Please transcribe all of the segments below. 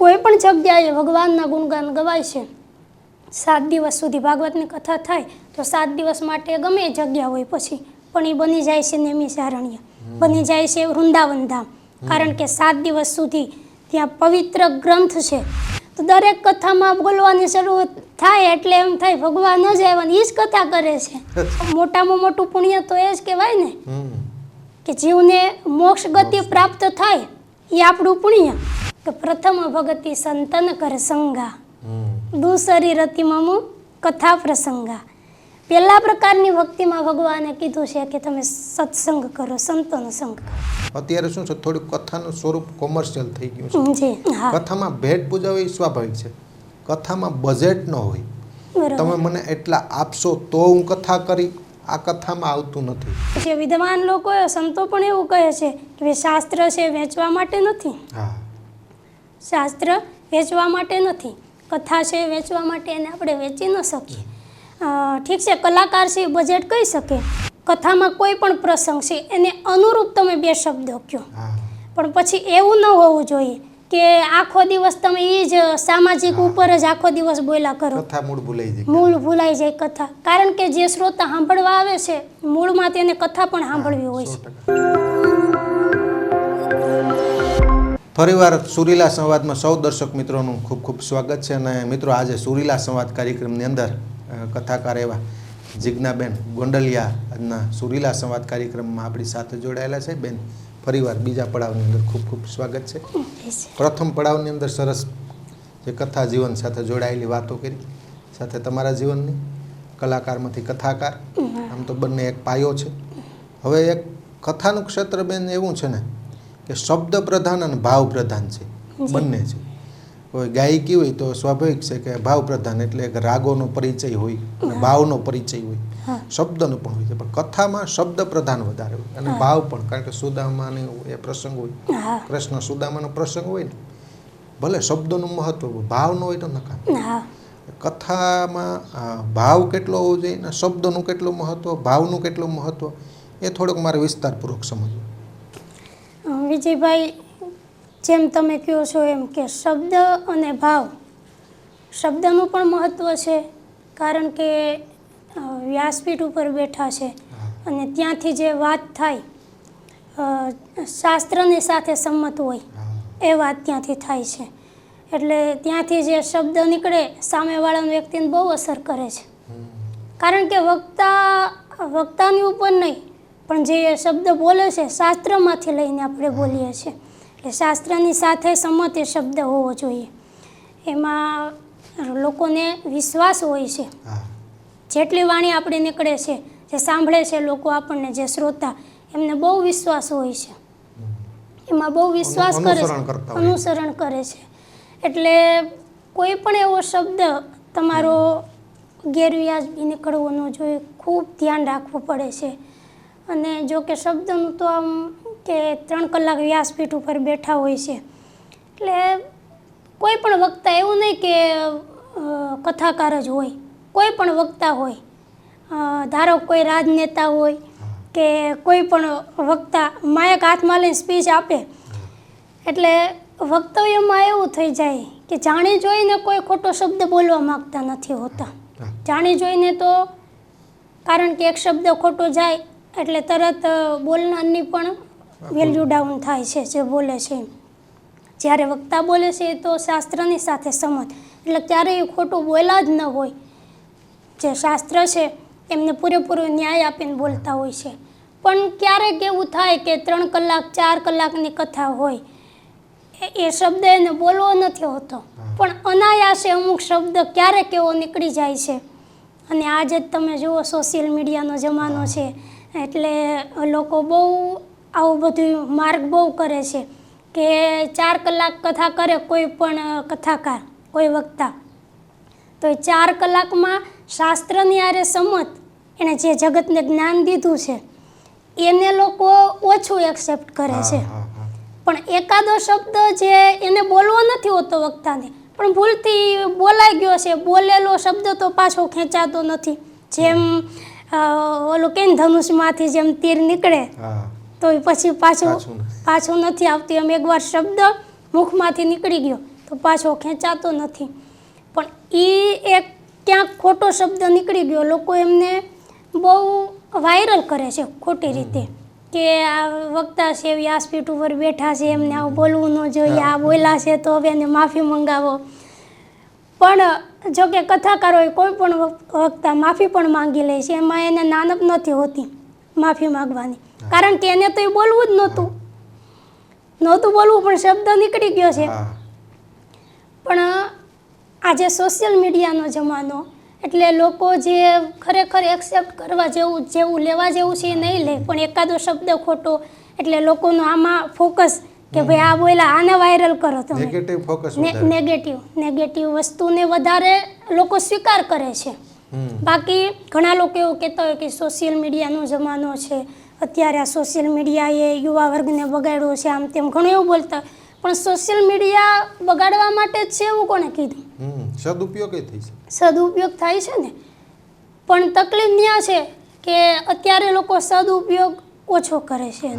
કોઈ પણ જગ્યાએ ભગવાનના ગુણગાન ગવાય છે. 7 દિવસ સુધી ભાગવતની કથા થાય તો 7 દિવસ માટે ગમે એ જગ્યા હોય પછી પણ એ બની જાય છે નૈમિષારણ્ય, બની જાય છે વૃંદાવન ધામ. કારણ કે 7 દિવસ સુધી ત્યાં પવિત્ર ગ્રંથ છે. તો દરેક કથામાં બોલવાની શરૂઆત થાય એટલે એમ થાય ભગવાન જ આવ્યા ને એ જ કથા કરે છે. મોટામાં મોટું પુણ્ય તો એ જ કહેવાય ને કે જીવને મોક્ષ ગતિ પ્રાપ્ત થાય એ આપણું પુણ્ય. કે પ્રથમ ભગતિ સંતન કર સંગા, દૂસરી રતિમમ કથા પ્રસંગા. પહેલા પ્રકારની ભક્તિમાં ભગવાને કીધું છે કે તમે સત્સંગ કરો, સંતોનો સંગ કરો. અત્યારે શું છે, થોડું કથાનું સ્વરૂપ કોમર્શિયલ થઈ ગયું છે. કથામાં ભેટ પૂજાવી એ સ્વાભાવિક છે, કથામાં બજેટ ન હોય. તમે મને એટલા આપશો તો હું કથા કરી, આ કથામાં આવતું નથી. જે વિદ્વાન લોકો સંતો પણ એવું કહે છે કે શાસ્ત્ર છે વેચવા માટે નથી. શાસ્ત્ર વેચવા માટે નથી, કથા છે વેચવા માટે, એને આપણે વેચી ન શકીએ. ઠીક છે, કલાકાર છે બજેટ કહી શકે. કથામાં કોઈ પણ પ્રસંગ છે એને અનુરૂપ તમે 2 શબ્દો કહો, પણ પછી એવું ન હોવું જોઈએ કે આખો દિવસ તમે એ જ સામાજિક ઉપર જ આખો દિવસ બોલ્યા કરો. કથા મૂળ ભૂલાઈ જાય કથા. કારણ કે જે શ્રોતા સાંભળવા આવે છે મૂળમાં તેને કથા પણ સાંભળવી હોય છે. ફરીવાર સુરીલા સંવાદમાં સૌ દર્શક મિત્રોનું ખૂબ ખૂબ સ્વાગત છે. અને મિત્રો, આજે સુરીલા સંવાદ કાર્યક્રમની અંદર કથાકાર એવા જિજ્ઞાબેન ગોંડલિયા આજના સુરીલા સંવાદ કાર્યક્રમમાં આપણી સાથે જોડાયેલા છે. બેન, ફરીવાર બીજા પડાવની અંદર ખૂબ ખૂબ સ્વાગત છે. પ્રથમ પડાવની અંદર સરસ જે કથા જીવન સાથે જોડાયેલી વાતો કરી, સાથે તમારા જીવનની, કલાકારમાંથી કથાકાર, આમ તો બંને એક પાયો છે. હવે એક કથાનું ક્ષેત્ર બેન એવું છે ને કે શબ્દ પ્રધાન અને ભાવ પ્રધાન છે, બંને છે. કોઈ ગાયકી હોય તો સ્વાભાવિક છે કે ભાવ પ્રધાન એટલે એક રાગોનો પરિચય હોય અને ભાવનો પરિચય હોય, શબ્દનો પણ હોય છે. પણ કથામાં શબ્દ પ્રધાન વધારે હોય અને ભાવ પણ, કારણ કે સુદામાનો એ પ્રસંગ હોય, કૃષ્ણ સુદામાનો પ્રસંગ હોય ને, ભલે શબ્દોનું મહત્વ હોય, ભાવ ન હોય તો નકામ. કથામાં ભાવ કેટલો હોવો જોઈએ ને શબ્દનું કેટલું મહત્વ, ભાવનું કેટલું મહત્વ, એ થોડુંક મારે વિસ્તારપૂર્વક સમજવું. વિજયભાઈ, જેમ તમે કહો છો એમ કે શબ્દ અને ભાવ, શબ્દનું પણ મહત્ત્વ છે. કારણ કે વ્યાસપીઠ ઉપર બેઠા છે અને ત્યાંથી જે વાત થાય, શાસ્ત્રની સાથે સંમત હોય એ વાત ત્યાંથી થાય છે. એટલે ત્યાંથી જે શબ્દ નીકળે સામેવાળા વ્યક્તિને બહુ અસર કરે છે. કારણ કે વક્તાની ઉપર નહીં, પણ જે શબ્દ બોલે છે શાસ્ત્રમાંથી લઈને આપણે બોલીએ છીએ. એટલે શાસ્ત્રની સાથે સંમત એ શબ્દ હોવો જોઈએ. એમાં લોકોને વિશ્વાસ હોય છે. જેટલી વાણી આપણી નીકળે છે, જે સાંભળે છે લોકો આપણને, જે શ્રોતા, એમને બહુ વિશ્વાસ હોય છે. એમાં બહુ વિશ્વાસ કરે છે, અનુસરણ કરે છે. એટલે કોઈ પણ એવો શબ્દ તમારો ગેરવ્યાજબી નીકળવો ન જોઈએ, ખૂબ ધ્યાન રાખવું પડે છે. અને જો કે શબ્દનું તો આમ કે 3 કલાક વ્યાસપીઠ ઉપર બેઠા હોય છે, એટલે કોઈ પણ વક્તા એવું નહીં કે કથાકાર જ હોય, કોઈ પણ વક્તા હોય. ધારો કોઈ રાજનેતા હોય કે કોઈ પણ વક્તા માયક હાથમાં લઈને સ્પીચ આપે, એટલે વક્તવ્યમાં એવું થઈ જાય કે જાણી જોઈને કોઈ ખોટો શબ્દ બોલવા માગતા નથી હોતા. જાણી જોઈને તો, કારણ કે એક શબ્દ ખોટો જાય એટલે તરત બોલનારની પણ વેલ્યુ ડાઉન થાય છે જે બોલે છે. જ્યારે વક્તા બોલે છે એ તો શાસ્ત્રની સાથે સંમત, એટલે ક્યારેય ખોટું બોલા જ ન હોય. જે શાસ્ત્ર છે એમને પૂરેપૂરો ન્યાય આપીને બોલતા હોય છે. પણ ક્યારેક એવું થાય કે 3 કલાક 4 કલાકની કથા હોય, એ શબ્દ એને બોલવો નથી હોતો, પણ અનાયાસે અમુક શબ્દ ક્યારેક એવો નીકળી જાય છે. અને આજે જ તમે જુઓ, સોશિયલ મીડિયાનો જમાનો છે, એટલે લોકો બહુ આવું બધું માર્ગ બહુ કરે છે કે 4 કલાક કથા કરે કોઈ પણ કથાકાર, કોઈ વક્તા, તો એ 4 કલાકમાં શાસ્ત્રની આરે સંમત એણે જે જગતને જ્ઞાન દીધું છે એને લોકો ઓછું એક્સેપ્ટ કરે છે. પણ એકાદો શબ્દ જે એને બોલવો નથી હોતો વક્તાને, પણ ભૂલથી બોલાઈ ગયો છે, બોલેલો શબ્દ તો પાછો ખેંચાતો નથી. જેમ ઓલું કે ધનુષમાંથી જેમ તીર નીકળે તો પછી પાછું નથી આવતું, એમ એકવાર શબ્દ મુખમાંથી નીકળી ગયો તો પાછો ખેંચાતો નથી. પણ એ એક ક્યાંક ખોટો શબ્દ નીકળી ગયો, લોકો એમને બહુ વાયરલ કરે છે ખોટી રીતે કે આ વક્તા છે, વ્યાસપીઠ ઉપર બેઠા છે, એમને આવું બોલવું ન જોઈએ, આ બોલ્યા છે તો હવે એને માફી મંગાવો. પણ જો કે કથાકારોએ કોઈ પણ વક્તા માફી પણ માંગી લે છે, એમાં એને નાનપ નથી હોતી માફી માંગવાની, કારણ કે એને તો એ બોલવું જ નહોતું બોલવું, પણ શબ્દ નીકળી ગયો છે. પણ આજે સોશિયલ મીડિયાનો જમાનો, એટલે લોકો જે ખરેખર એક્સેપ્ટ કરવા જેવું લેવા જેવું છે એ નહીં લે, પણ એકાદો શબ્દ ખોટો એટલે લોકોનું આમાં ફોકસ કે ભાઈ આ બોલ્યા, આને વાયરલ કરો તમે. નેગેટિવ ફોકસ, નેગેટિવ વસ્તુને વધારે લોકો સ્વીકાર કરે છે. બાકી ઘણા લોકો એવું કહેતા હોય કે સોશિયલ મીડિયાનો જમાનો છે, અત્યારે આ સોશિયલ મીડિયાએ યુવા વર્ગને બગાડ્યો છે, આમ તેમ ઘણું એવું બોલતા. પણ સોશિયલ મીડિયા બગાડવા માટે જ છે એવું કોણે કીધું? સદુપયોગ થાય છે ને. પણ તકલીફ ત્યાં છે કે અત્યારે લોકો સદુપયોગ ઓછો કરે છે,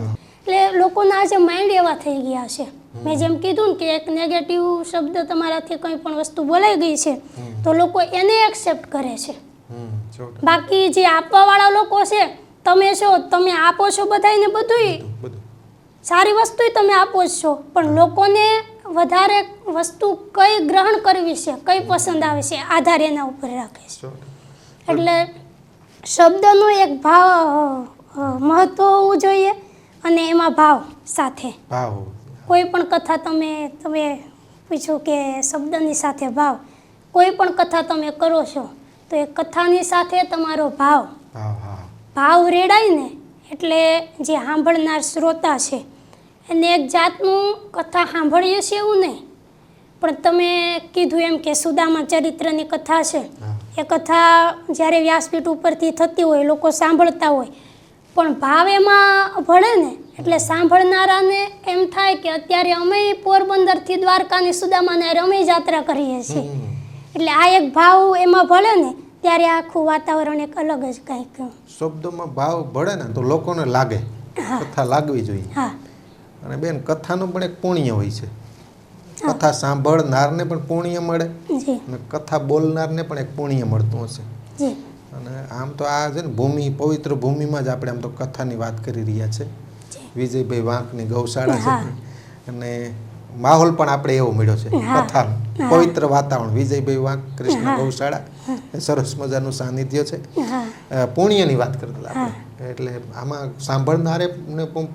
એટલે લોકોના આજે માઇન્ડ એવા થઈ ગયા છે. મેં જેમ કીધું ને કે એક નેગેટિવ શબ્દ તમારાથી કંઈ પણ વસ્તુ બોલાઈ ગઈ છે તો લોકો એને એક્સેપ્ટ કરે છે. બાકી જે આપવાવાળા લોકો છે, તમે આપો છો બધાને, બધું સારી વસ્તુ તમે આપો જ છો, પણ લોકોને વધારે વસ્તુ કઈ ગ્રહણ કરવી છે, કઈ પસંદ આવે છે, આધાર એના ઉપર રાખે છે. એટલે શબ્દનો એક મહત્વ હોવું જોઈએ, અને એમાં ભાવ સાથે. કોઈ પણ કથા તમે પૂછો કે શબ્દની સાથે ભાવ, કોઈ પણ કથા તમે કરો છો તો એ કથાની સાથે તમારો ભાવ રેડાય ને, એટલે જે સાંભળનાર શ્રોતા છે એને એક જાતનું કથા સાંભળીએ છીએ એવું નહીં. પણ તમે કીધું એમ કે સુદામા ચરિત્રની કથા છે, એ કથા જ્યારે વ્યાસપીઠ ઉપરથી થતી હોય, લોકો સાંભળતા હોય, પણ ભાવ એમાં ભળે ને, એટલે સાંભળનારાને એમ થાય કે અત્યારે અમે પોરબંદરથી દ્વારકાની સુદામાને અમે જાત્રા કરીએ છીએ. એટલે આ એક ભાવ એમાં ભળે ને, ત્યારે આખું વાતાવરણ એક અલગ જ કંઈક. શબ્દોમાં ભાવ ભળે ને તો લોકોને લાગે, કથા લાગવી જોઈએ. અને બેન, કથાનું પણ એક પુણ્ય હોય છે. કથા સાંભળનારને પણ પુણ્ય મળે, અને કથા બોલનારને પણ એક પુણ્ય મળતું હશે. અને આમ તો આ છે ને પવિત્ર ભૂમિમાં જ આપણે આમ તો કથાની વાત કરી રહ્યા છે. વિજયભાઈ વાંકની ગૌશાળા છે, અને માહોલ પણ આપણે એવો મળ્યો છે કથા, પવિત્ર વાતાવરણ. વિજયભાઈ વાંક કૃષ્ણ ગૌશાળા, સરસ મજાનું સાનિધ્ય છે. પુણ્યની વાત કરતા આપણે, એટલે આમાં સાંભળનારે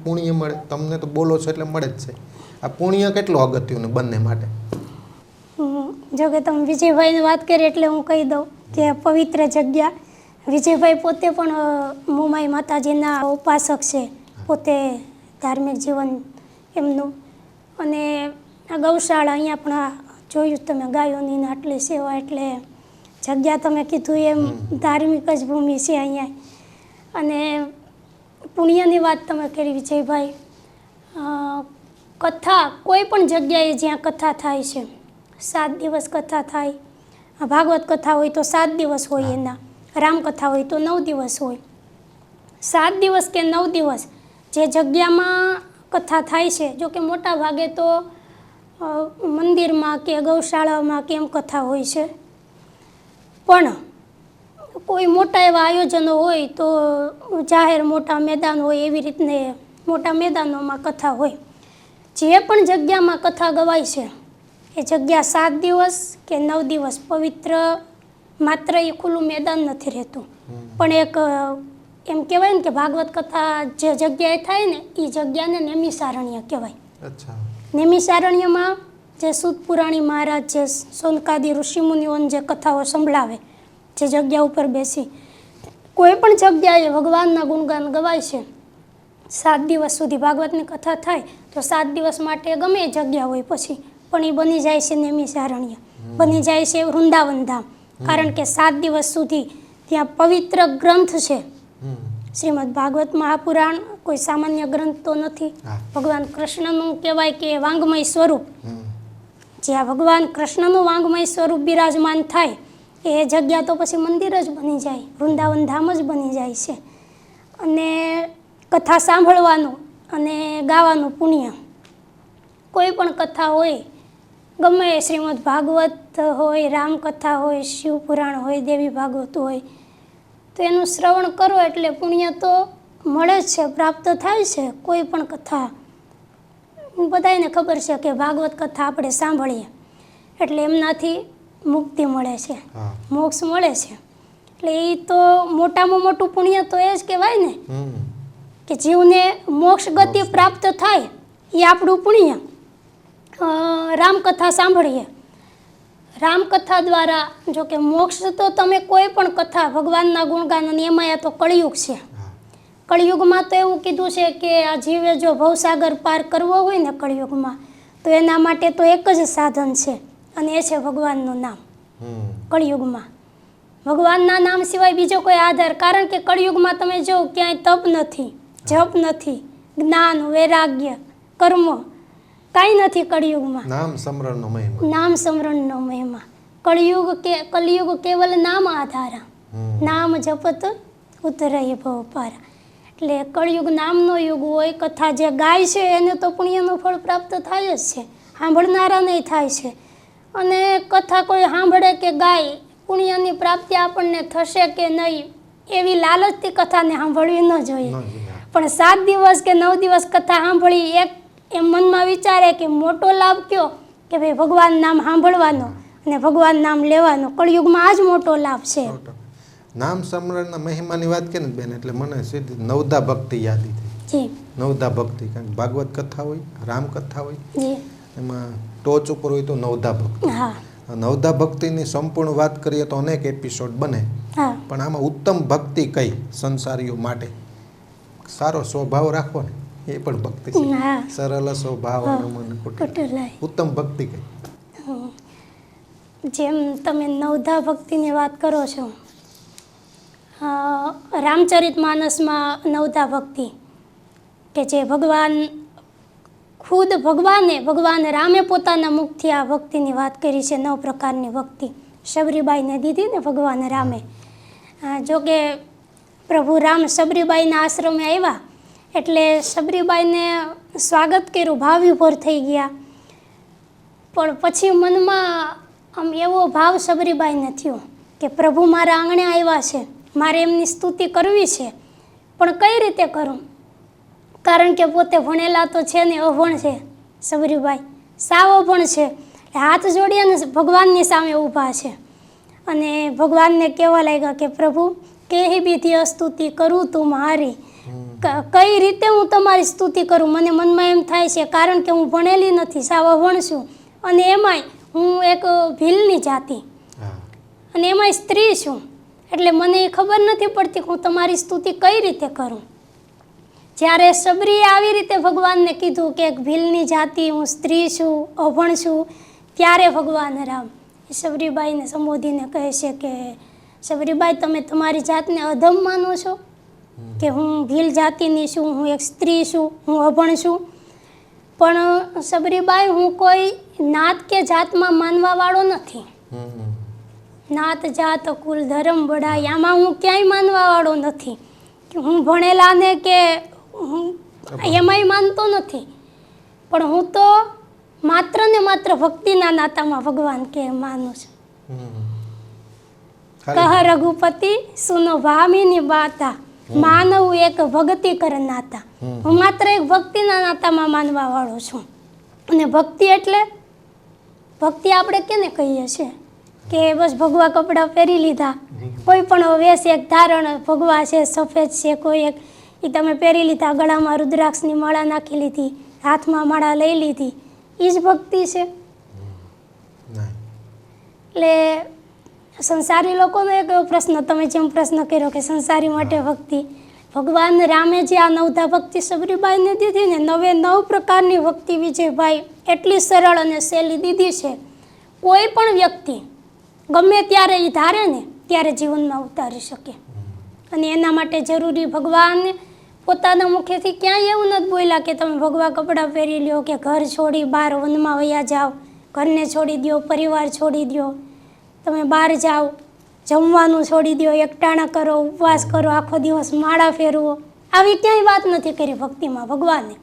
પુણ્ય મળે, તમને તો બોલો છો એટલે મળે જ છે. આ પુણ્ય કેટલું અગત્યનું બંને માટે? જો કે તમે વિજયભાઈની વાત કરી એટલે હું કહી દઉં કે પવિત્ર જગ્યા, વિજયભાઈ પોતે પણ મોમાઈ માતાજીના ઉપાસક છે, પોતે ધાર્મિક જીવન એમનું. અને આ ગૌશાળા અહીંયા પણ જોયું તમે, ગાયોની આટલી સેવા, એટલે જગ્યા તમે કીધું એમ ધાર્મિક જ ભૂમિ છે અહીંયા. અને પુણ્યની વાત તમે કરી વિજયભાઈ, કથા કોઈ પણ જગ્યાએ જ્યાં કથા થાય છે, 7 દિવસ કથા થાય, ભાગવત કથા હોય તો 7 દિવસ હોય, એના રામકથા હોય તો 9 દિવસ હોય. 7 દિવસ કે 9 દિવસ જે જગ્યામાં કથા થાય છે, જો કે મોટા ભાગે તો મંદિરમાં કે ગૌશાળામાં કેમ કથા હોય છે, પણ કોઈ મોટા એવા આયોજનો હોય તો જાહેર મોટા મેદાન હોય, એવી રીતને મોટા મેદાનોમાં કથા હોય. જે પણ જગ્યામાં કથા ગવાય છે એ જગ્યા 7 દિવસ કે 9 દિવસ પવિત્ર, માત્ર એ ખુલ્લું મેદાન નથી રહેતું, પણ એક એમ કહેવાય ને કે ભાગવત કથા જે જગ્યાએ થાય ને એ જગ્યાને નેમિષારણ્ય કહેવાય. નેમિષારણ્યમાં જે સૂત પુરાણી મહારાજ, જે સોનકાદી ઋષિમુનિઓને જે કથાઓ સંભળાવે, જે જગ્યા ઉપર બેસી, કોઈ પણ જગ્યાએ ભગવાનના ગુણગાન ગવાય છે. 7 દિવસ સુધી ભાગવતની કથા થાય તો 7 દિવસ માટે ગમે એ જગ્યા હોય, પછી પણ એ બની જાય છે નેમિષારણ્ય, બની જાય છે વૃંદાવન ધામ. કારણ કે 7 દિવસ સુધી ત્યાં પવિત્ર ગ્રંથ છે. શ્રીમદ ભાગવત મહાપુરાણ કોઈ સામાન્ય ગ્રંથ તો નથી, ભગવાન કૃષ્ણનું કહેવાય કે વાંગમય સ્વરૂપ. જ્યાં ભગવાન કૃષ્ણનું વાંગમય સ્વરૂપ બિરાજમાન થાય એ જગ્યા તો પછી મંદિર જ બની જાય, વૃંદાવન ધામ જ બની જાય છે. અને કથા સાંભળવાનું અને ગાવાનું પુણ્ય, કોઈ પણ કથા હોય ગમે એ શ્રીમદ ભાગવત હોય, રામકથા હોય, શિવપુરાણ હોય, દેવી ભાગવત હોય, તો એનું શ્રવણ કરો એટલે પુણ્ય તો મળે જ છે, પ્રાપ્ત થાય છે. કોઈ પણ કથા બધાને ખબર છે કે ભાગવત કથા આપણે સાંભળીએ એટલે એમનાથી મુક્તિ મળે છે, મોક્ષ મળે છે. એટલે એ તો મોટામાં મોટું પુણ્ય તો એ જ કહેવાય ને કે જીવને મોક્ષ ગતિ પ્રાપ્ત થાય, એ આપણું પુણ્ય. રામકથા સાંભળીએ, રામકથા દ્વારા જો કે મોક્ષ તો તમે કોઈ પણ કથા ભગવાનના ગુણગાન, અને એમાં તો કળિયુગ છે. કળિયુગમાં તો એવું કીધું છે કે આ જીવે જો ભવસાગર પાર કરવો હોય ને કળિયુગમાં, તો એના માટે તો એક જ સાધન છે, અને એ છે ભગવાનનું નામ. કળિયુગમાં ભગવાનના નામ સિવાય બીજો કોઈ આધાર, કારણ કે કળિયુગમાં તમે જો ક્યાંય તપ નથી, જપ નથી, જ્ઞાન, વૈરાગ્ય, કર્મ કાંઈ નથી કળિયુગમાં. નામ સ્મરણનો મહિમા, નામ સ્મરણનો મહિમા. કળિયુગ કેવલ નામ આધારા, નામ જપત ઉતરાય ભવ પારા. એટલે કળિયુગ નામનો યુગ હોય. કથા જે ગાય છે એને તો પુણ્યનું ફળ પ્રાપ્ત થાય જ છે, સાંભળનારાને થાય છે. અને કથા કોઈ સાંભળે કે ગાય, પુણ્યની પ્રાપ્તિ આપણને થશે કે નહીં એવી લાલચથી કથાને સાંભળવી ન જોઈએ. પણ 7 દિવસ કે 9 દિવસ કથા સાંભળી, એક એમ મનમાં વિચારે કે મોટો લાભ કયો કે ભાઈ ભગવાન નામ સાંભળવાનો અને ભગવાન નામ લેવાનો. કળિયુગમાં આ જ મોટો લાભ છે. નામ સ્મરણના મહિમાની વાત કરી ને બેન, એટલે મને સીધી નવધા ભક્તિ યાદ થઈ. નવધા ભક્તિ, કારણ કે ભાગવત કથા હોય, રામકથા હોય, એમાં ટોચ ઉપર હોય તો નવધા ભક્તિ. નવધા ભક્તિની સંપૂર્ણ વાત કરીએ તો અનેક એપિસોડ બને, પણ આમાં ઉત્તમ ભક્તિ કઈ સંસારીઓ માટે? સારો સ્વભાવ રાખવો ને એ પણ ભક્તિ છે. સરળ સ્વભાવ, ઉત્તમ ભક્તિ કઈ? જેમ તમે નવધા ભક્તિની વાત કરો છો, રામચરિત માનસમાં નવધા ભક્તિ કે જે ભગવાન રામે પોતાના મુખથી આ ભક્તિની વાત કરી છે. 9 પ્રકારની ભક્તિ શબરીબાઈને દીધી ને ભગવાન રામે. જો કે પ્રભુ રામ શબરીબાઈના આશ્રમે આવ્યા એટલે શબરીબાઈને સ્વાગત કર્યું, ભાવ વિભોર થઈ ગયા. પણ પછી મનમાં આમ એવો ભાવ શબરીબાઈને થયો કે પ્રભુ મારા આંગણે આવ્યા છે, મારે એમની સ્તુતિ કરવી છે, પણ કઈ રીતે કરું? કારણ કે પોતે ભણેલા તો છે ને અભણ છે શબરીબાઈ, સાવ અભણ છે. હાથ જોડીને ભગવાનની સામે ઊભા છે અને ભગવાનને કહેવા લાગ્યા કે પ્રભુ કેહી બીધી સ્તુતિ કરું તું મારી, કઈ રીતે હું તમારી સ્તુતિ કરું? મને મનમાં એમ થાય છે, કારણ કે હું ભણેલી નથી, સાવ અભણ છું, અને એમાંય હું એક ભીલની જાતિ, અને એમાંય સ્ત્રી છું. એટલે મને ખબર નથી પડતી હું તમારી સ્તુતિ કઈ રીતે કરું. જ્યારે શબરીએ આવી રીતે ભગવાનને કીધું કે એક ભીલની જાતિ, હું સ્ત્રી છું, અભણ છું, ત્યારે ભગવાન રામ શબરીબાઈને સંબોધીને કહે છે કે શબરીબાઈ, તમે તમારી જાતને અધમ માનો છો કે હું ભીલ જાતિની છું, હું એક સ્ત્રી છું, હું અભણ છું? પણ શબરીબાઈ, હું કોઈ નાત કે જાતમાં માનવાવાળો નથી. નાત, જાત, કુલ, ધર્મ, બડાઈ આમાં હું ક્યાંય માનવાવાળો નથી. હું ભણેલાને કે હું એમાંય માનતો નથી, પણ હું તો માત્ર ને માત્ર ભક્તિના નાતામાં ભગવાન કે માનું છું. કહ રઘુપતિ સુનો ભામીની બાતા, માનવ એક ભક્તિ કર નાતા. હું માત્ર એક ભક્તિના નાતામાં માનવા વાળો છું. અને ભક્તિ એટલે, ભક્તિ આપણે કેને કહીએ છીએ કે બસ ભગવા કપડાં પહેરી લીધા, કોઈ પણ વેશ એક ધારણ, ભગવા છે, સફેદ છે, કોઈ એક એ તમે પહેરી લીધા, ગળામાં રુદ્રાક્ષની માળા નાખી લીધી, હાથમાં માળા લઈ લીધી, એ જ ભક્તિ છે? એટલે સંસારી લોકોનો એક પ્રશ્ન, તમે જેમ પ્રશ્ન કર્યો કે સંસારી માટે ભક્તિ, ભગવાન રામે જે આ નવધા ભક્તિ શબરીબાઈને દીધી ને, 9 પ્રકારની ભક્તિ વિજયભાઈ એટલી સરળ અને સહેલી દીધી છે. કોઈ પણ વ્યક્તિ ગમે ત્યારે એ ધારે ને ત્યારે જીવનમાં ઉતારી શકે. અને એના માટે જરૂરી ભગવાન પોતાના મુખેથી ક્યાંય એવું નથી બોલ્યા કે તમે ભગવા કપડાં પહેરી લ્યો કે ઘર છોડી બહાર વનમાં વયા જાઓ, ઘરને છોડી દો, પરિવાર છોડી દો, તમે બહાર જાઓ, જમવાનું છોડી દો, એકટાણા કરો, ઉપવાસ કરો, આખો દિવસ માળા ફેરવો, આવી ક્યાંય વાત નથી કરી ભક્તિમાં ભગવાને.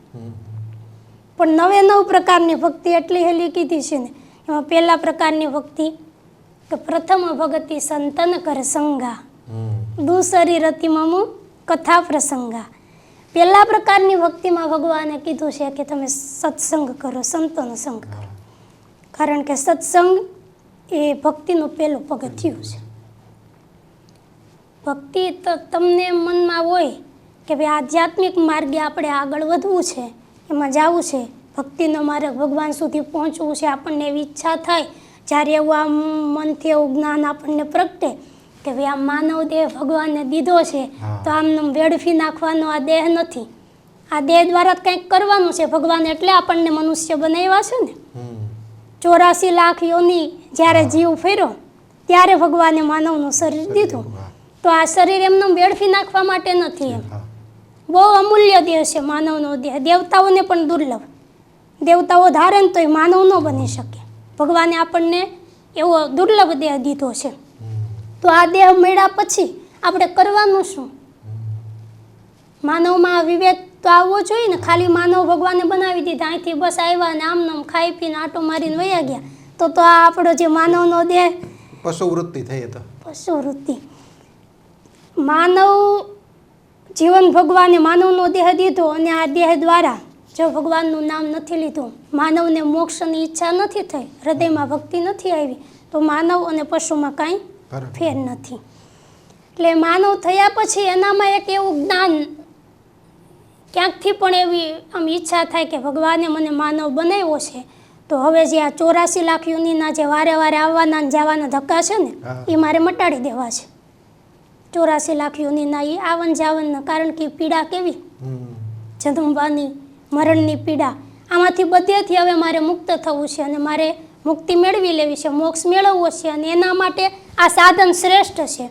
પણ 9 પ્રકારની ભક્તિ એટલી હેલી કીધી છે ને એમાં પહેલા પ્રકારની ભક્તિ કે પ્રથમ ભગતિ સંતન કર સંગા, દૂસરી રતિ મમુ કથા પ્રસંગા. પહેલા પ્રકારની ભક્તિમાં ભગવાને કીધું છે કે તમે સત્સંગ કરો, સંતોનો સંગ કરો. કારણ કે સત્સંગ એ ભક્તિનું પહેલું પગથિયું છે. ભક્તિ તો તમને મનમાં હોય કે ભાઈ આધ્યાત્મિક માર્ગે આપણે આગળ વધવું છે, એમાં જવું છે, ભક્તિનો માર્ગ ભગવાન સુધી પહોંચવું છે, આપણને એવી ઈચ્છા થાય. જ્યારે એવું આ મનથી એવું જ્ઞાન આપણને પ્રગટે કે ભાઈ આ માનવ દેહ ભગવાનને દીધો છે, તો આમને વેડફી નાખવાનો આ દેહ નથી. આ દેહ દ્વારા કંઈક કરવાનું છે ભગવાન, એટલે આપણને મનુષ્ય બનાવ્યા છે ને. 84 લાખ યોની જ્યારે જીવ ફેર્યો ત્યારે ભગવાને માનવનું શરીર દીધું. તો આ શરીર એમને વેડફી નાખવા માટે નથી. એમ બહુ અમૂલ્ય દેહ છે માનવનો દેહ. દેવતાઓને પણ દુર્લભ. દેવતાઓ ધારે ને તો એ માનવ ન બની શકે. ભગવાને આપણને એવો દુર્લભ દેહ દીધો છે. તો આ દેહ મળ્યા પછી આપણે કરવાનું શું? માનવમાં વિવેક તો આવવો જોઈએ ને. ખાલી માનવ ભગવાને બનાવી દીધા, અહીંથી બસ આવ્યા ને આમ ખાઈ પીને આટો મારીને વયા ગયા, તો આ આપણો જે માનવનો દેહ પશુવૃત્તિ થઈ. તો પશુવૃત્તિ. માનવ જીવન ભગવાને માનવનો દેહ દીધો, અને આ દેહ દ્વારા જો ભગવાનનું નામ નથી લીધું, માનવને મોક્ષની ઈચ્છા નથી થઈ, હૃદયમાં ભક્તિ નથી આવી, તો માનવ અને પશુમાં કાંઈ ફેર નથી. એટલે માનવ થયા પછી એનામાં એક એવું જ્ઞાન, ક્યાંકથી પણ એવી આમ ઈચ્છા થાય કે ભગવાને મને માનવ બનાવ્યો છે, તો હવે જે આ 84 લાખ યોનીના જે વારે વારે આવવાના ને જવાના ધક્કા છે ને, એ મારે મટાડી દેવા છે. 84 લાખ યોનીના એ આવન જાવનના, કારણ કે પીડા કેવી, જન્મવાની મરણની પીડા, આમાંથી બધેથી હવે મારે મુક્ત થવું છે, અને મારે મુક્તિ મેળવી લેવી છે, મોક્ષ મેળવવો છે. અને એના માટે આ સાધન શ્રેષ્ઠ છે.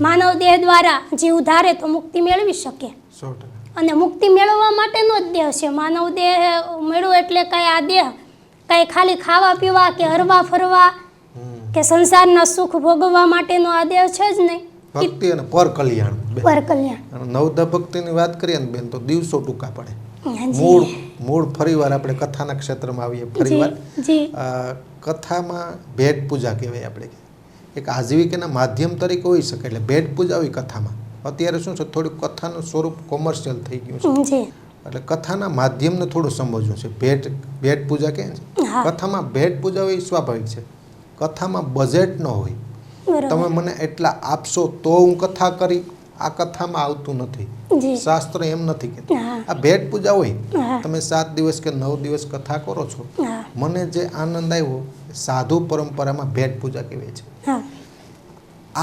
માનવ દેહ દ્વારા જીવ ધારે તો મુક્તિ મેળવી શકે. અને મુક્તિ મેળવવા માટેનો જ દેહ છે. માનવ દેહ મેળવો એટલે કાંઈ આ દેહ કાંઈ ખાલી ખાવા પીવા કે હરવા ફરવા કે સંસારના સુખ ભોગવવા માટેનો આ દેહ છે જ નહીં. ભક્તિ અને પર કલ્યાણ. પર કલ્યાણ. નવધા ભક્તિની વાત કરીએ ને બેન, તો દિવસો ટૂંકા પડે. મૂળ ફરીવાર આપણે કથાના ક્ષેત્રમાં આવીએ. ફરીવાર કથામાં ભેટ પૂજા કહેવાય. આપણે એક આજીવિકાના માધ્યમ તરીકે હોઈ શકે, એટલે ભેટ પૂજા હોય કથામાં. અત્યારે શું છે, થોડું કથાનું સ્વરૂપ કોમર્શિયલ થઈ ગયું છે, એટલે કથાના માધ્યમને થોડું સમજવું છે. ભેટ પૂજા કહે છે, કથામાં ભેટ પૂજા હોય સ્વાભાવિક છે. કથામાં બજેટ ન હોય. તમે મને એટલા આપશો તો હું કથા કરી, આ કથામાં આવતું નથી. શાસ્ત્ર એમ નથી કહેતું. આ ભેટ પૂજા હોય, તમે 7 દિવસ કે 9 દિવસ કથા કરો છો, મને જે આનંદ આવ્યો, સાધુ પરંપરામાં ભેટ પૂજા કહેવાય છે.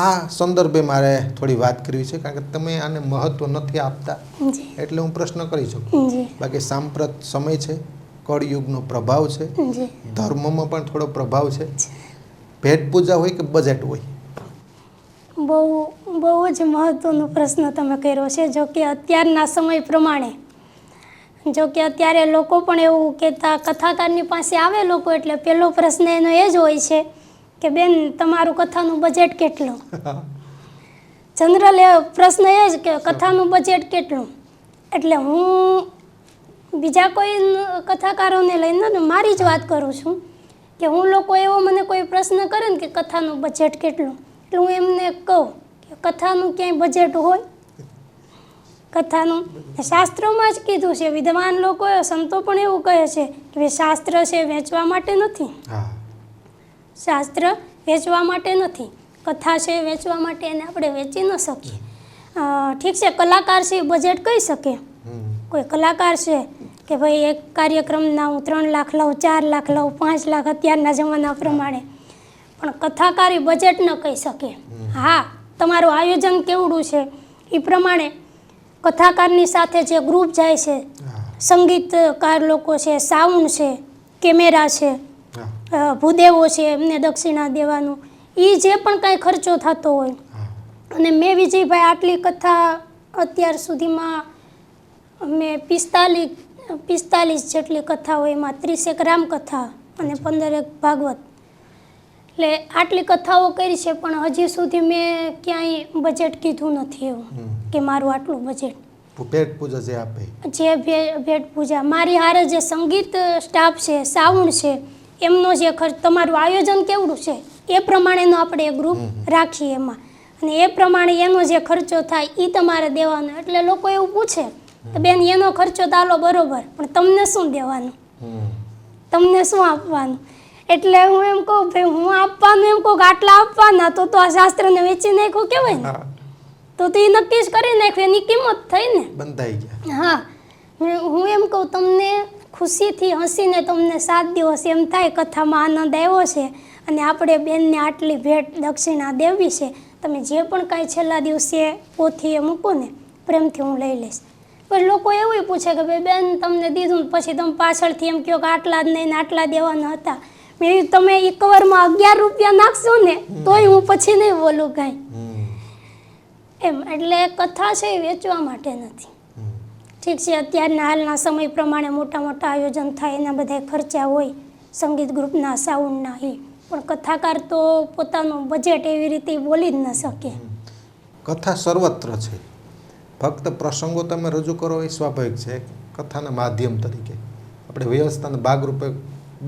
આ સંદર્ભે મારે થોડી વાત કરવી છે, કારણ કે તમે આને મહત્વ નથી આપતા, એટલે હું પ્રશ્ન કરી શકું. બાકી સાંપ્રત સમય છે, કળયુગનો પ્રભાવ છે, ધર્મમાં પણ થોડો પ્રભાવ છે. ભેટ પૂજા હોય કે બજેટ હોય? બહુ જ મહત્વનો પ્રશ્ન તમે કર્યો છે. જો કે અત્યારના સમય પ્રમાણે, જો કે અત્યારે લોકો પણ એવું કહેતા, કથાકારની પાસે આવે લોકો એટલે પહેલો પ્રશ્ન એનો એ જ હોય છે કે બેન તમારું કથાનું બજેટ કેટલું? જનરલ પ્રશ્ન એ જ કે કથાનું બજેટ કેટલું? એટલે હું બીજા કોઈ કથાકારોને લઈને મારી જ વાત કરું છું કે હું લોકો એવો મને કોઈ પ્રશ્ન કરે ને કે કથાનું બજેટ કેટલું, એટલે હું એમને કહું કે કથાનું ક્યાંય બજેટ હોય? કથાનું શાસ્ત્રોમાં જ કીધું છે. વિદ્વાન લોકો સંતો પણ એવું કહે છે કે શાસ્ત્ર છે વેચવા માટે નથી. શાસ્ત્ર વેચવા માટે નથી. કથા છે વેચવા માટે, એને આપણે વેચી ન શકીએ. ઠીક છે, કલાકાર છે એ બજેટ કહી શકે. કોઈ કલાકાર છે કે ભાઈ એક કાર્યક્રમના હું 3 લાખ લઉં, 4 લાખ લઉં, 5 લાખ અત્યારના જમાના પ્રમાણે, પણ કથાકાર એ બજેટ ન કહી શકે. હા, તમારું આયોજન કેવડું છે એ પ્રમાણે કથાકારની સાથે જે ગ્રુપ જાય છે, સંગીતકાર લોકો છે, સાઉન્ડ છે, કેમેરા છે, ભૂદેવો છે, એમને દક્ષિણા દેવાનું, એ જે પણ કાંઈ ખર્ચો થતો હોય. અને મેં વિજયભાઈ આટલી કથા અત્યાર સુધીમાં મેં 45 જેટલી કથા હોય, એમાં 30 રામકથા અને 15 ભાગવત, એટલે આટલી કથાઓ કરી છે. પણ હજી સુધી મેં ક્યાંય બજેટ કીધું નથી એવું કે મારું આટલું બજેટ. ભેટ પૂજા જે આપે, જે ભેટ પૂજા, મારી હારે જે સંગીત સ્ટાફ છે, સાઉન્ડ છે, એમનો જે ખર્ચ, તમારું આયોજન કેવડું છે એ પ્રમાણેનો આપણે ગ્રુપ રાખીએ એમાં, અને એ પ્રમાણે એનો જે ખર્ચો થાય એ તમારે દેવાનો. એટલે લોકો એવું પૂછે કે બેન એનો ખર્ચો તો આલો બરોબર, પણ તમને શું દેવાનું, તમને શું આપવાનું? એટલે હું એમ કહું ભાઈ હું આપવાનું એમ કહું કે આટલા આપવાના, તો આ શાસ્ત્રને વેચી નાખ્યું કહેવાય ને, તો એ નક્કી જ કરી નાખ્યું, એની કિંમત થઈ ને, બંધાઈ ગયા. હા, હું એમ કહું તમને ખુશીથી હસીને તમને 7 દિવસ એમ થાય કથામાં આનંદ આવ્યો છે અને આપણે બેનને આટલી ભેટ દક્ષિણા દેવી છે, તમે જે પણ કાંઈ છેલ્લા દિવસે પોથીએ મૂકો ને પ્રેમથી હું લઈ લઈશ. પણ લોકો એવું પૂછે કે ભાઈ બેન તમને દીધું ને પછી તમે પાછળથી એમ કહો કે આટલા જ નહીં ને આટલા દેવાના હતા. મેં તમે એ કવરમાં 11 રૂપિયા નાખશો ને તોય હું પછી નહીં બોલું કાંઈ એમ. એટલે કથા છે એ વેચવા માટે નથી. ઠીક છે, અત્યારના હાલના સમય પ્રમાણે મોટા મોટા આયોજન થાય, એના બધા ખર્ચા હોય, સંગીત ગ્રુપના, સાઉન્ડના, એ પણ કથાકાર તો પોતાનું બજેટ એવી રીતે બોલી જ ન શકે. કથા સર્વત્ર છે, ફક્ત પ્રસંગો તમે રજૂ કરો એ સ્વાભાવિક છે. કથાના માધ્યમ તરીકે આપણે વ્યવસ્થાના ભાગરૂપે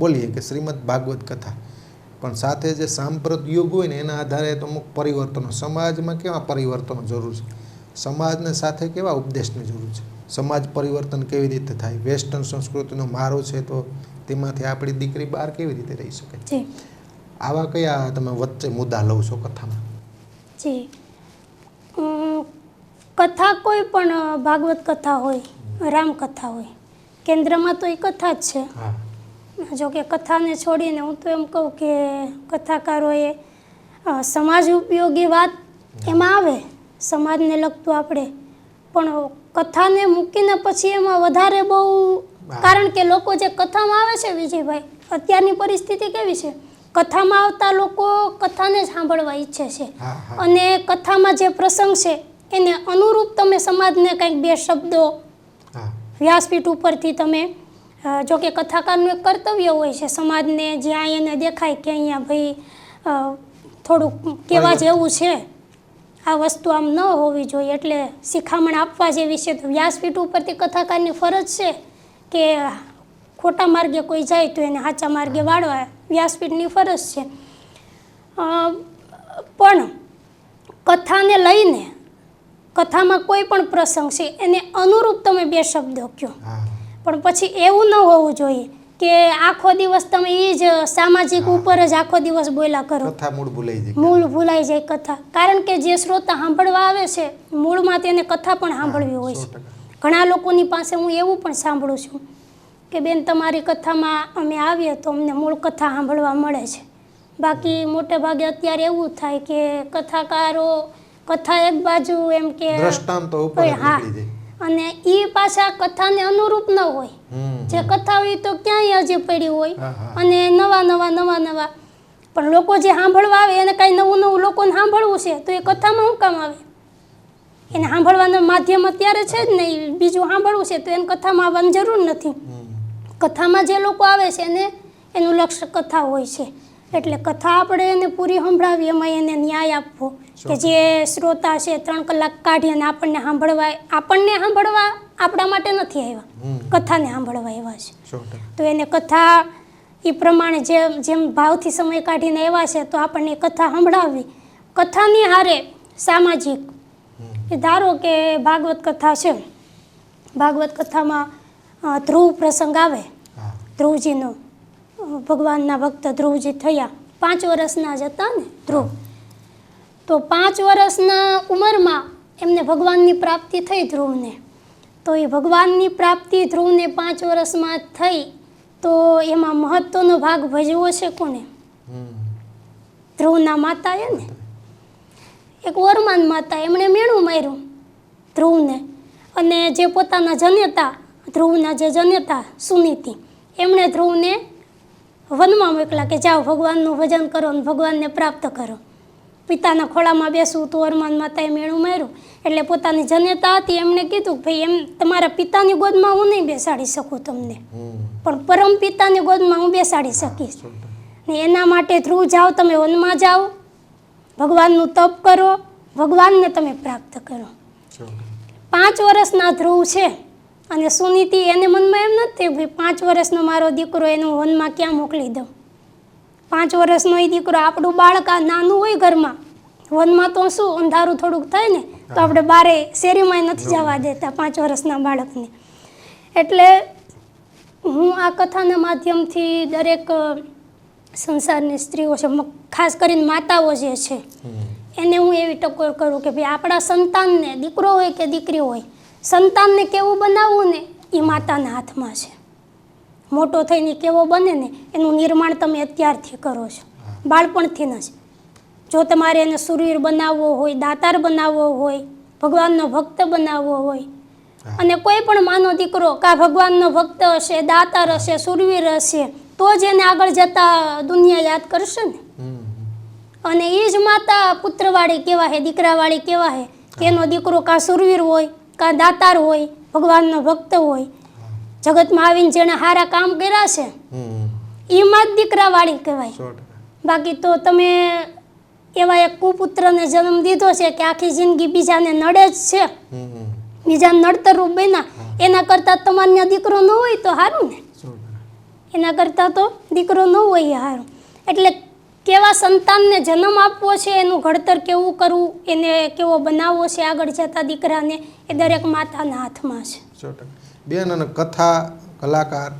બોલીએ કે શ્રીમદ ભાગવત કથા, પણ સાથે જે સાંપ્રત યુગ હોય ને એના આધારે તો અમુક પરિવર્તનો, સમાજમાં કેવા પરિવર્તનો જરૂર છે, સમાજને સાથે કેવા ઉપદેશની જરૂર છે, સમાજ પરિવર્તન કેવી રીતે થાય, વેસ્ટર્ન સંસ્કૃતિનો મારો છે તો તેમાંથી આપણી દીકરી બહાર કેવી રીતે રહી શકે, આવા કયા તમે વચ્ચે મુદ્દા લઉં છો કથામાં? જી, કથા કોઈ પણ ભાગવત કથા હોય, રામકથા હોય, કેન્દ્રમાં તો એ કથા જ છે. જો કે કથાને છોડીને હું તો એમ કહું કે કથાકારોએ સમાજ ઉપયોગી વાત એમાં આવે, સમાજને લગતું આપણે, પણ કથાને મૂકીને પછી એમાં વધારે બહુ, કારણ કે લોકો જે કથામાં આવે છે વિજયભાઈ, અત્યારની પરિસ્થિતિ કેવી છે, કથામાં આવતા લોકો કથાને જ સાંભળવા ઈચ્છે છે, અને કથામાં જે પ્રસંગ છે એને અનુરૂપ તમે સમાજને કંઈક 2 શબ્દો વ્યાસપીઠ ઉપરથી તમે, જો કે કથાકારનું એક કર્તવ્ય હોય છે સમાજને જ્યાં એને દેખાય કે અહીંયા ભાઈ થોડુંક કેવા જેવું છે, આ વસ્તુ આમ ન હોવી જોઈએ, એટલે શિખામણ આપવા જેવી છે, તો વ્યાસપીઠ ઉપરથી કથાકારની ફરજ છે કે ખોટા માર્ગે કોઈ જાય તો એને સાચા માર્ગે વાળવા, વ્યાસપીઠની ફરજ છે. પણ કથાને લઈને, કથામાં કોઈ પણ પ્રસંગ છે એને અનુરૂપ તમે 2 શબ્દો કહો, પણ પછી એવું ન હોવું જોઈએ કે આખો દિવસ તમે એ જ સામાજિક ઉપર જ આખો દિવસ બોલ્યા કરો, કથા મૂળ ભૂલાઈ જાય, મૂળ ભૂલાઈ જાય કથા. કારણ કે જે શ્રોતા સાંભળવા આવે છે મૂળમાં તેને કથા પણ સાંભળવી હોય છે. ઘણા લોકોની પાસે હું એવું પણ સાંભળું છું કે બેન તમારી કથામાં અમે આવીએ તો અમને મૂળ કથા સાંભળવા મળે છે. બાકી મોટે ભાગે અત્યારે એવું થાય કે કથાકારો કથા એક બાજુ એમ કે દ્રષ્ટાંતો ઉપર નીકળી જાય, અને એ પાછા કથાને અનુરૂપ ન હોય, જે કથા હોય તો ક્યાંય હજી પડી હોય, અને નવા, પણ લોકો જે સાંભળવા આવે એને કાંઈ નવું લોકોને સાંભળવું છે તો એ કથામાં શું કામ આવે, એને સાંભળવાનું માધ્યમ અત્યારે છે જ નહીં, બીજું સાંભળવું છે તો એને કથામાં આવવાની જરૂર નથી. કથામાં જે લોકો આવે છે એને એનું લક્ષ્ય કથા હોય છે, એટલે કથા આપણે એને પૂરી સંભળાવી, એમાં એને ન્યાય આપવો કે જે શ્રોતા છે 3 કલાક કાઢી અને આપણને સાંભળવા આપણા માટે નથી આવ્યા, કથાને સાંભળવા આવ્યા છે, તો એને કથા એ પ્રમાણે જેમ ભાવથી સમય કાઢીને આવ્યા છે તો આપણને કથા સંભળાવવી. કથાની હારે સામાજિક, ધારો કે ભાગવત કથા છે, ભાગવત કથામાં ધ્રુવ પ્રસંગ આવે, ધ્રુવજીનો, ભગવાનના ભક્ત ધ્રુવજી થયા, 5 વર્ષના જ હતા ને ધ્રુવ, તો 5 વર્ષના ઉંમરમાં એમને ભગવાનની પ્રાપ્તિ થઈ ધ્રુવને, તો એ ભગવાનની પ્રાપ્તિ ધ્રુવને 5 વર્ષમાં થઈ, તો એમાં મહત્વનો ભાગ ભજવો છે કોને? ધ્રુવના માતાએ ને, એક વરમાન માતા, એમણે મેણું માર્યું ધ્રુવને, અને જે પોતાના જનેતા, ધ્રુવના જે જનેતા સુનીતિ, એમણે ધ્રુવને વનમાં મોકલા કે જાઓ ભગવાનનું ભજન કરો અને ભગવાનને પ્રાપ્ત કરો. પિતાના ખોળામાં બેસવું તો વરમાન માતાએ મેણું માર્યું, એટલે પોતાની જનેતા હતી એમણે કીધું ભાઈ એમ તમારા પિતાની ગોદમાં હું નહીં બેસાડી શકું તમને, પણ પરમ પિતાની ગોદમાં હું બેસાડી શકીશ, ને એના માટે ધ્રુવ જાઓ, તમે વનમાં જાઓ, ભગવાનનું તપ કરો, ભગવાનને તમે પ્રાપ્ત કરો. 5 વર્ષના ધ્રુવ છે અને સુનીતિ એને મનમાં એમ નથી ભાઈ 5 વર્ષનો મારો દીકરો એનું વનમાં ક્યાં મોકલી દઉં. 5 વર્ષનો એ દીકરો, આપણું બાળક આ નાનું હોય ઘરમાં, વનમાં તો શું અંધારું થોડુંક થાય ને, તો આપણે બારે શેરીમાં નથી જવા દેતા 5 વર્ષના બાળકને. એટલે હું આ કથાના માધ્યમથી દરેક સંસારની સ્ત્રીઓ છે, ખાસ કરીને માતાઓ જે છે, એને હું એવી ટકોર કરું કે ભાઈ આપણા સંતાનને, દીકરો હોય કે દીકરી હોય, સંતાનને કેવું બનાવવું ને એ માતાના હાથમાં છે. મોટો થઈને કેવો બને ને એનું નિર્માણ તમે અત્યારથી કરો છો, બાળપણથી જ. જો તમારે એને શૂરવીર બનાવવો હોય, દાતાર બનાવવો હોય, ભગવાનનો ભક્ત બનાવવો હોય, અને કોઈ પણ માનો દીકરો કા ભગવાનનો ભક્ત હશે, દાતાર હશે, શૂરવીર હશે, તો જ એને આગળ જતા દુનિયા યાદ કરશે ને. અને એ જ માતા પુત્રવાળી કહેવાય, દીકરાવાળી કહેવાય કે એનો દીકરો કાં શૂરવીર હોય, કાં દાતાર હોય, ભગવાનનો ભક્ત હોય, જગતમાં આવીને જેણે સારા કામ કર્યા છે એમાં જ દીકરાવાળી કહેવાય. બાકી તો તમે એવા એક કુપુત્રને જન્મ દીધો છે કે આખી જિંદગી બીજાને નડે જ છે, બીજાને નડતરરૂપ બન્યા, એના કરતાં તમારે ત્યાં દીકરો ન હોય તો સારું ને, એના કરતાં તો દીકરો ન હોય સારું. એટલે કેવા સંતાનને જન્મ આપવો છે, એનું ઘડતર કેવું કરવું, એને કેવો બનાવવો છે આગળ જતા દીકરાને, એ દરેક માતાના હાથમાં છે. બેન, અને કથા કલાકાર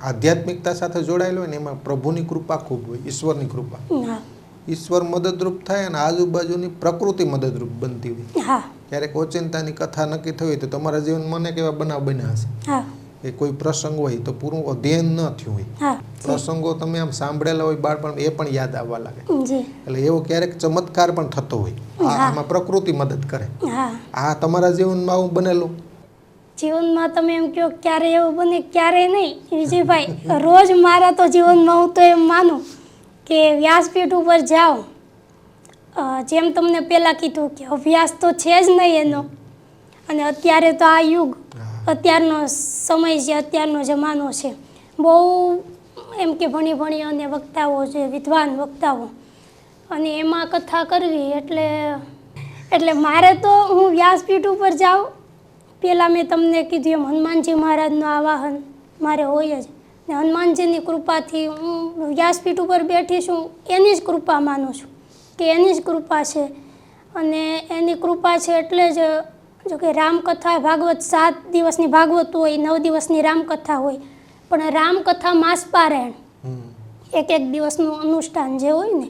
આધ્યાત્મિકતા સાથે જોડાયેલો હોય ને એમાં પ્રભુની કૃપા ખૂબ હોય, ઈશ્વરની કૃપા. ઈશ્વર મદદરૂપ થાય અને આજુબાજુની પ્રકૃતિ મદદરૂપ બનતી હોય. ક્યારેક ઓચિંતાની કથા નક્કી થઈ હોય તો તમારા જીવનમાં મને કેવા બનાવ બન્યા હશે કે કોઈ પ્રસંગ હોય તો પૂરું અધ્યયન ન થયું હોય, પ્રસંગો તમે આમ સાંભળેલા હોય બાળપણ, એ પણ યાદ આવવા લાગે. એટલે એવો ક્યારેક ચમત્કાર પણ થતો હોય, આમાં પ્રકૃતિ મદદ કરે. આ તમારા જીવનમાં આવું બનેલું? જીવનમાં તમે એમ કહો ક્યારે એવું બને, ક્યારે નહીં વિજયભાઈ. રોજ મારા તો જીવનમાં હું તો એમ માનું કે વ્યાસપીઠ ઉપર જાઓ, જેમ તમને પહેલાં કીધું કે અભ્યાસ તો છે જ નહીં એનો, અને અત્યારે તો આ યુગ, અત્યારનો સમય છે, અત્યારનો જમાનો છે, બહુ એમ કે ભણી અને વક્તાઓ છે, વિદ્વાન વક્તાઓ, અને એમાં કથા કરવી એટલે મારે તો હું વ્યાસપીઠ ઉપર જાઉં. પહેલાં મેં તમને કીધું એમ હનુમાનજી મહારાજનું આવાહન મારે હોય જ, ને હનુમાનજીની કૃપાથી હું વ્યાસપીઠ ઉપર બેઠી છું, એની જ કૃપા માનું છું કે એની જ કૃપા છે. અને એની કૃપા છે એટલે જ જો કે રામકથા ભાગવત 7 દિવસની ભાગવત હોય, 9 દિવસની રામકથા હોય, પણ રામકથા માસ પારાયણ એક દિવસનું અનુષ્ઠાન જે હોય ને,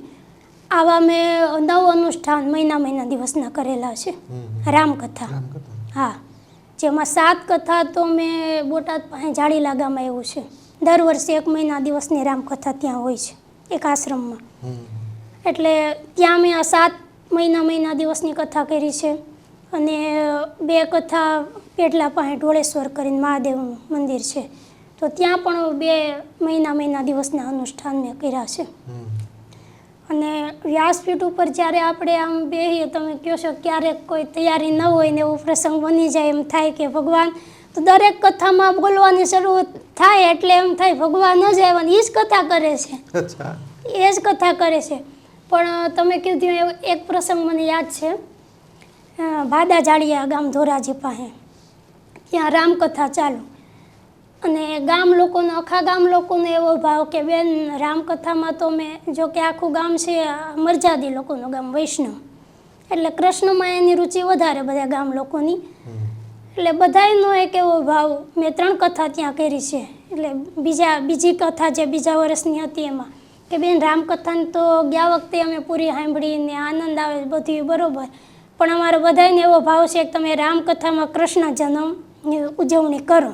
આવા મેં 9 અનુષ્ઠાન મહિના દિવસના કરેલા છે રામકથા. હા, જેમાં 7 કથા તો મેં બોટાદ પાસે જાડીલા ગામમાં એવું છે, દર વર્ષે 1 મહિના દિવસની રામકથા ત્યાં હોય છે એક આશ્રમમાં. એટલે ત્યાં મેં આ 7 મહિના દિવસની કથા કરી છે. અને 2 કથા પેટલા પાસે ઢોળેશ્વર કરીને મહાદેવનું મંદિર છે, તો ત્યાં પણ 2 મહિના દિવસના અનુષ્ઠાન મેં કર્યા છે. અને વ્યાસપીઠ ઉપર જ્યારે આપણે આમ બેહીએ, તમે કહો છો ક્યારેક કોઈ તૈયારી ન હોય ને એવો પ્રસંગ બની જાય, એમ થાય કે ભગવાન તો દરેક કથામાં બોલવાની શરૂઆત થાય એટલે એમ થાય ભગવાન જ આવ્યા, એ જ કથા કરે છે, એ જ કથા કરે છે. પણ તમે કીધું એક પ્રસંગ મને યાદ છે, ભાદા જાળિયા ગામ ધોરાજી પાસે, ત્યાં રામકથા ચાલુ, અને ગામ લોકોનો, આખા ગામ લોકોનો એવો ભાવ કે બેન રામકથામાં તો મેં, જો કે આખું ગામ છે મરજાદી લોકોનું ગામ, વૈષ્ણવ, એટલે કૃષ્ણમાં એની રુચિ વધારે બધા ગામ લોકોની, એટલે બધાયનો એક એવો ભાવ. મેં 3 કથા ત્યાં કરી છે. એટલે બીજી કથા જે બીજા વર્ષની હતી એમાં કે બેન રામકથાને તો ગયા વખતે અમે પૂરી સાંભળીને આનંદ આવે બધું બરોબર, પણ અમારો બધાયને એવો ભાવ છે કે તમે રામકથામાં કૃષ્ણ જન્મની ઉજવણી કરો.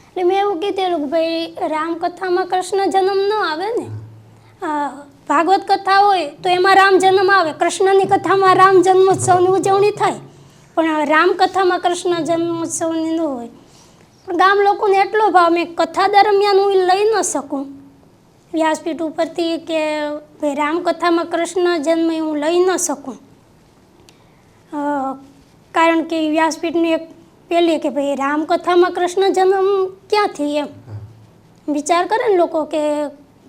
એટલે મેં એવું કીધેલું કે ભાઈ રામકથામાં કૃષ્ણ જન્મ ન આવે ને, ભાગવત કથા હોય તો એમાં રામ જન્મ આવે, કૃષ્ણની કથામાં રામ જન્મોત્સવની ઉજવણી થાય, પણ રામકથામાં કૃષ્ણ જન્મોત્સવની ન હોય. પણ ગામ લોકોને એટલો ભાવ, મેં કથા દરમિયાન હું લઈ ન શકું વ્યાસપીઠ ઉપરથી કે ભાઈ રામકથામાં કૃષ્ણ જન્મ હું લઈ ન શકું, કારણ કે વ્યાસપીઠની એક પેલી કે ભાઈ રામકથામાં કૃષ્ણ જન્મ ક્યાંથી, એમ વિચાર કરે ને લોકો કે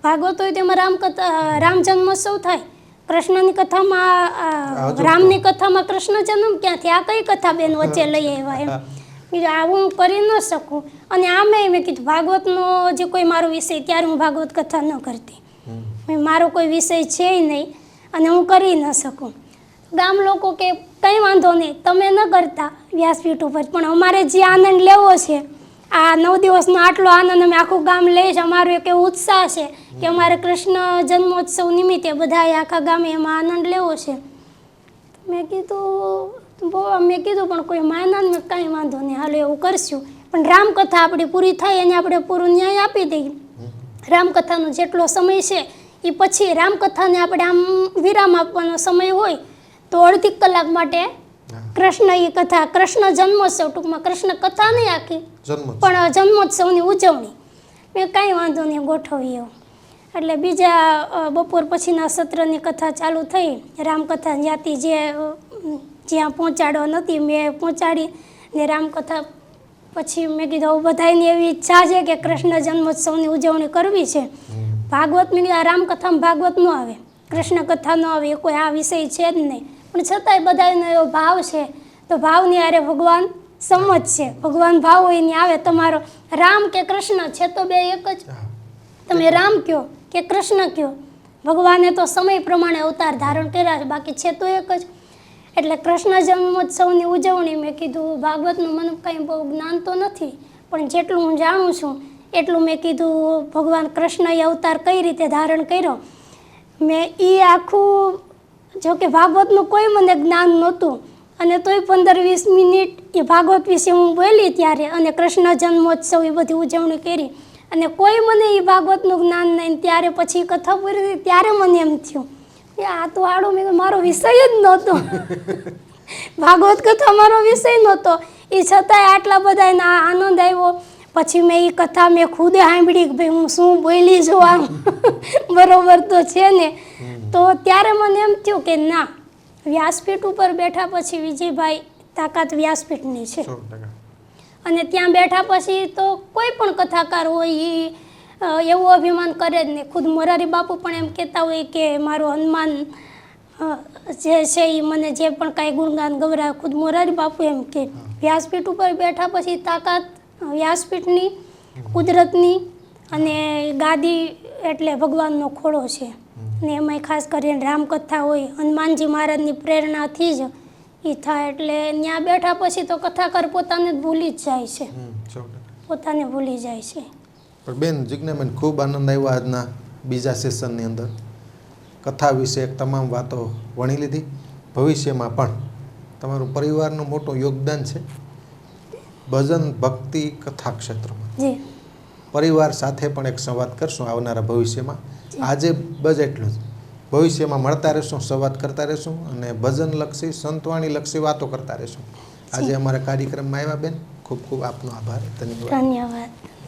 ભાગવત હોય તેમાં રામકથા, રામ જન્મોત્સવ થાય, કૃષ્ણની કથામાં રામની કથામાં કૃષ્ણ જન્મ ક્યાંથી, આ કઈ કથા બેન વચ્ચે લઈ આવ્યા, એમ કીધું આ હું કરી ન શકું. અને આમે મેં કીધું ભાગવતનો જે કોઈ મારો વિષય, ત્યારે હું ભાગવત કથા ન કરતી. મારો કોઈ વિષય છે નહીં અને હું કરી ન શકું. ગામ લોકો કે કંઈ વાંધો નહીં, તમે ન કરતા વ્યાસપીઠ ઉપર, પણ અમારે જે આનંદ લેવો છે, આ 9 દિવસનો આટલો આનંદ અમે આખું ગામ લઈએ છીએ. અમારો એક એવો ઉત્સાહ છે કે અમારે કૃષ્ણ જન્મોત્સવ નિમિત્તે બધાએ આખા ગામે એમાં આનંદ લેવો છે. મેં કીધું પણ કોઈ માયના મેં કાંઈ વાંધો નહીં, હાલો એવું કરશું. પણ રામકથા આપણી પૂરી થાય અને આપણે પૂરો ન્યાય આપી દઈએ. રામકથાનો જેટલો સમય છે એ પછી રામકથાને આપણે આમ વિરામ આપવાનો સમય હોય તો અડધી કલાક માટે કૃષ્ણ એ કથા, કૃષ્ણ જન્મોત્સવ, ટૂંકમાં કૃષ્ણ કથા નહીં આખી, પણ જન્મોત્સવની ઉજવણી. મેં કાંઈ વાંધો નહીં, ગોઠવીએ એવું. એટલે બીજા બપોર પછીના સત્રની કથા ચાલુ થઈ. રામકથા જ્યાંથી જ્યાં પહોંચાડવા નથી મેં પહોંચાડી. ને રામકથા પછી મેં કીધું બધાની એવી ઈચ્છા છે કે કૃષ્ણ જન્મોત્સવની ઉજવણી કરવી છે. ભાગવત મેં આ રામકથામાં ભાગવત ન આવે, કૃષ્ણ કથા ન આવે, એ કોઈ આ વિષય છે જ નહીં. પણ છતાંય બધાનો એવો ભાવ છે, તો ભાવની હારે ભગવાન સંમત છે. ભગવાન ભાવ હોય ને આવે. તમારો રામ કે કૃષ્ણ છે તો બે એક જ. તમે રામ કયો કે કૃષ્ણ કયો, ભગવાને તો સમય પ્રમાણે અવતાર ધારણ કર્યા છે, બાકી છે તો એક જ. એટલે કૃષ્ણ જન્મોત્સવની ઉજવણી મેં કીધું ભાગવતનું મને કંઈ બહુ જ્ઞાન તો નથી, પણ જેટલું હું જાણું છું એટલું મેં કીધું ભગવાન કૃષ્ણએ અવતાર કઈ રીતે ધારણ કર્યો. મેં એ આખું, જો કે ભાગવતનું કોઈ મને જ્ઞાન નહોતું, અને તોય 15-20 મિનિટ એ ભાગવત વિશે હું બોલી ત્યારે, અને કૃષ્ણ જન્મોત્સવ એ બધી ઉજવણી કરી, અને કોઈ મને એ ભાગવતનું જ્ઞાન નહીં. ત્યારે પછી કથા પૂરી થઈ ત્યારે મને એમ થયું કે આ તો આડો મેં મારો વિષય જ નહોતો. ભાગવત કથા મારો વિષય નહોતો, એ છતાંય આટલા બધા એના આનંદ આવ્યો. પછી મેં એ કથા મેં ખુદે સાંભળી કે ભાઈ હું શું બોલી છું, આમ બરોબર તો છે ને. તો ત્યારે મને એમ થયું કે ના, વ્યાસપીઠ ઉપર બેઠા પછી વિજયભાઈ તાકાત વ્યાસપીઠની છે. અને ત્યાં બેઠા પછી તો કોઈ પણ કથાકાર હોય એ એવું અભિમાન કરે જ નહીં. ખુદ મોરારી બાપુ પણ એમ કહેતા હોય કે મારો હનુમાન જે છે એ મને જે પણ કાંઈ ગુણગાન ગવરાવે, ખુદ મોરારી બાપુ એમ કે વ્યાસપીઠ ઉપર બેઠા પછી તાકાત વ્યાસપીઠની, કુદરતની, અને ગાદી એટલે ભગવાનનો ખોળો છે. ને એમાંય ખાસ કરીને રામકથા હોય, હનુમાનજી મહારાજની પ્રેરણાથી જ એ થાય. એટલે ત્યાં બેઠા પછી તો કથાકાર પોતાને જ ભૂલી જ જાય છે, પોતાને ભૂલી જાય છે. પણ બેન જિજ્ઞાબેન, ખૂબ આનંદ આવ્યો આજના બીજા સેશનની અંદર. કથા વિશે તમામ વાતો વણી લીધી. ભવિષ્યમાં પણ તમારું પરિવારનું મોટું યોગદાન છે ભજન ભક્તિ કથા ક્ષેત્રમાં. જી, પરિવાર સાથે પણ એક સંવાદ કરશું આવનારા ભવિષ્યમાં. આજે બસ એટલું જ. ભવિષ્યમાં મળતા રહેશું, સંવાદ કરતા રહેશું, અને ભજનલક્ષી સંતવાણીલક્ષી વાતો કરતા રહેશું. આજે અમારા કાર્યક્રમમાં આવ્યા બેન, ખૂબ ખૂબ આપનો આભાર. ધન્યવાદ. ધન્યવાદ.